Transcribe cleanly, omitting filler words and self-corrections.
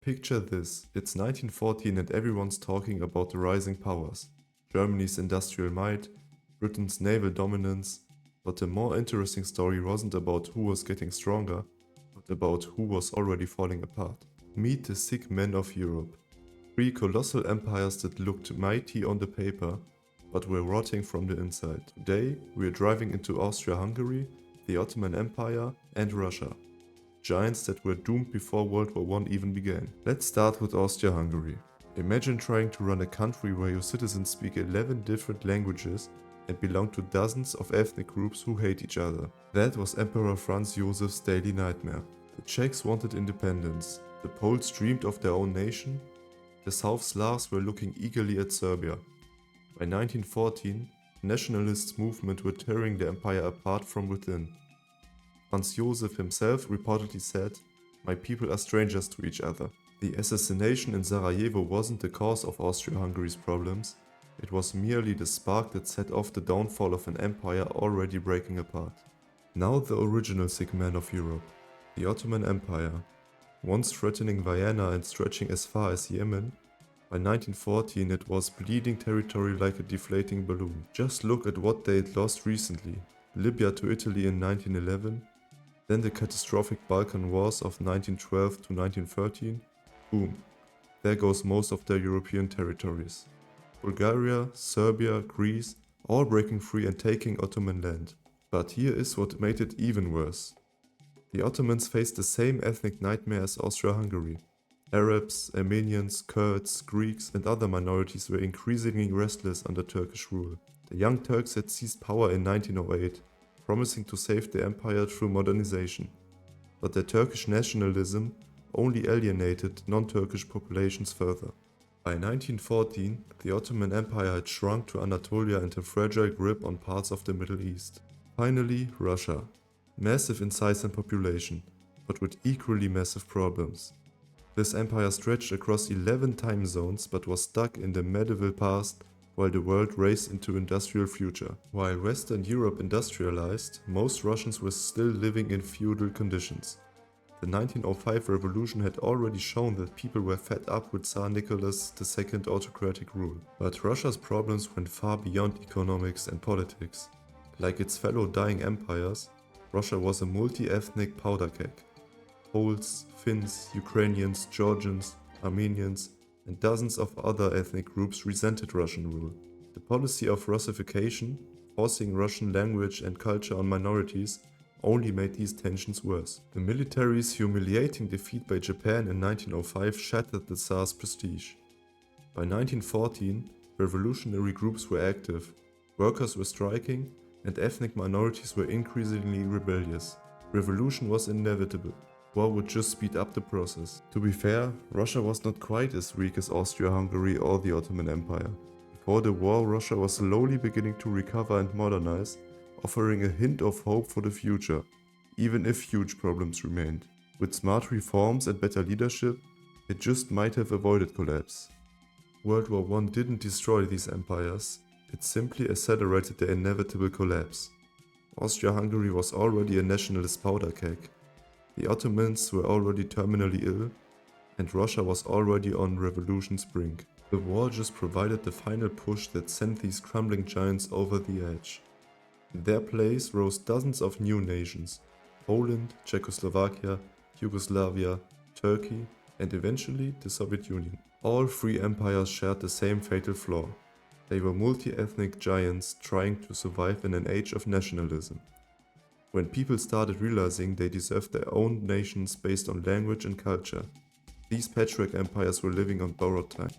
Picture this, it's 1914 and everyone's talking about the rising powers, Germany's industrial might, Britain's naval dominance, but the more interesting story wasn't about who was getting stronger, but about who was already falling apart. Meet the sick men of Europe. Three colossal empires that looked mighty on the paper, but were rotting from the inside. Today, we are driving into Austria-Hungary, the Ottoman Empire, and Russia. Giants that were doomed before World War I even began. Let's start with Austria-Hungary. Imagine trying to run a country where your citizens speak 11 different languages and belong to dozens of ethnic groups who hate each other. That was Emperor Franz Josef's daily nightmare. The Czechs wanted independence, the Poles dreamed of their own nation, the South Slavs were looking eagerly at Serbia. By 1914, nationalist movements were tearing the empire apart from within. Franz Josef himself reportedly said, "My people are strangers to each other." The assassination in Sarajevo wasn't the cause of Austria-Hungary's problems, it was merely the spark that set off the downfall of an empire already breaking apart. Now the original sick man of Europe, the Ottoman Empire. Once threatening Vienna and stretching as far as Yemen, by 1914 it was bleeding territory like a deflating balloon. Just look at what they had lost recently: Libya to Italy in 1911, then the catastrophic Balkan Wars of 1912 to 1913, boom, there goes most of their European territories. Bulgaria, Serbia, Greece, all breaking free and taking Ottoman land. But here is what made it even worse. The Ottomans faced the same ethnic nightmare as Austria-Hungary. Arabs, Armenians, Kurds, Greeks and other minorities were increasingly restless under Turkish rule. The Young Turks had seized power in 1908, promising to save the empire through modernization. But their Turkish nationalism only alienated non-Turkish populations further. By 1914, the Ottoman Empire had shrunk to Anatolia and a fragile grip on parts of the Middle East. Finally, Russia. Massive in size and population, but with equally massive problems. This empire stretched across 11 time zones but was stuck in the medieval past while the world raced into industrial future. While Western Europe industrialized, most Russians were still living in feudal conditions. The 1905 revolution had already shown that people were fed up with Tsar Nicholas II's autocratic rule. But Russia's problems went far beyond economics and politics. Like its fellow dying empires, Russia was a multi-ethnic powder keg. Poles, Finns, Ukrainians, Georgians, Armenians, and dozens of other ethnic groups resented Russian rule. The policy of Russification, forcing Russian language and culture on minorities, only made these tensions worse. The military's humiliating defeat by Japan in 1905 shattered the Tsar's prestige. By 1914, revolutionary groups were active, workers were striking, and ethnic minorities were increasingly rebellious. Revolution was inevitable. War would just speed up the process. To be fair, Russia was not quite as weak as Austria-Hungary or the Ottoman Empire. Before the war, Russia was slowly beginning to recover and modernize, offering a hint of hope for the future, even if huge problems remained. With smart reforms and better leadership, it just might have avoided collapse. World War I didn't destroy these empires, it simply accelerated their inevitable collapse. Austria-Hungary was already a nationalist powder keg. The Ottomans were already terminally ill, and Russia was already on revolution's brink. The war just provided the final push that sent these crumbling giants over the edge. In their place rose dozens of new nations: Poland, Czechoslovakia, Yugoslavia, Turkey, and eventually the Soviet Union. All three empires shared the same fatal flaw. They were multi-ethnic giants trying to survive in an age of nationalism. When people started realizing they deserved their own nations based on language and culture, these patchwork empires were living on borrowed time.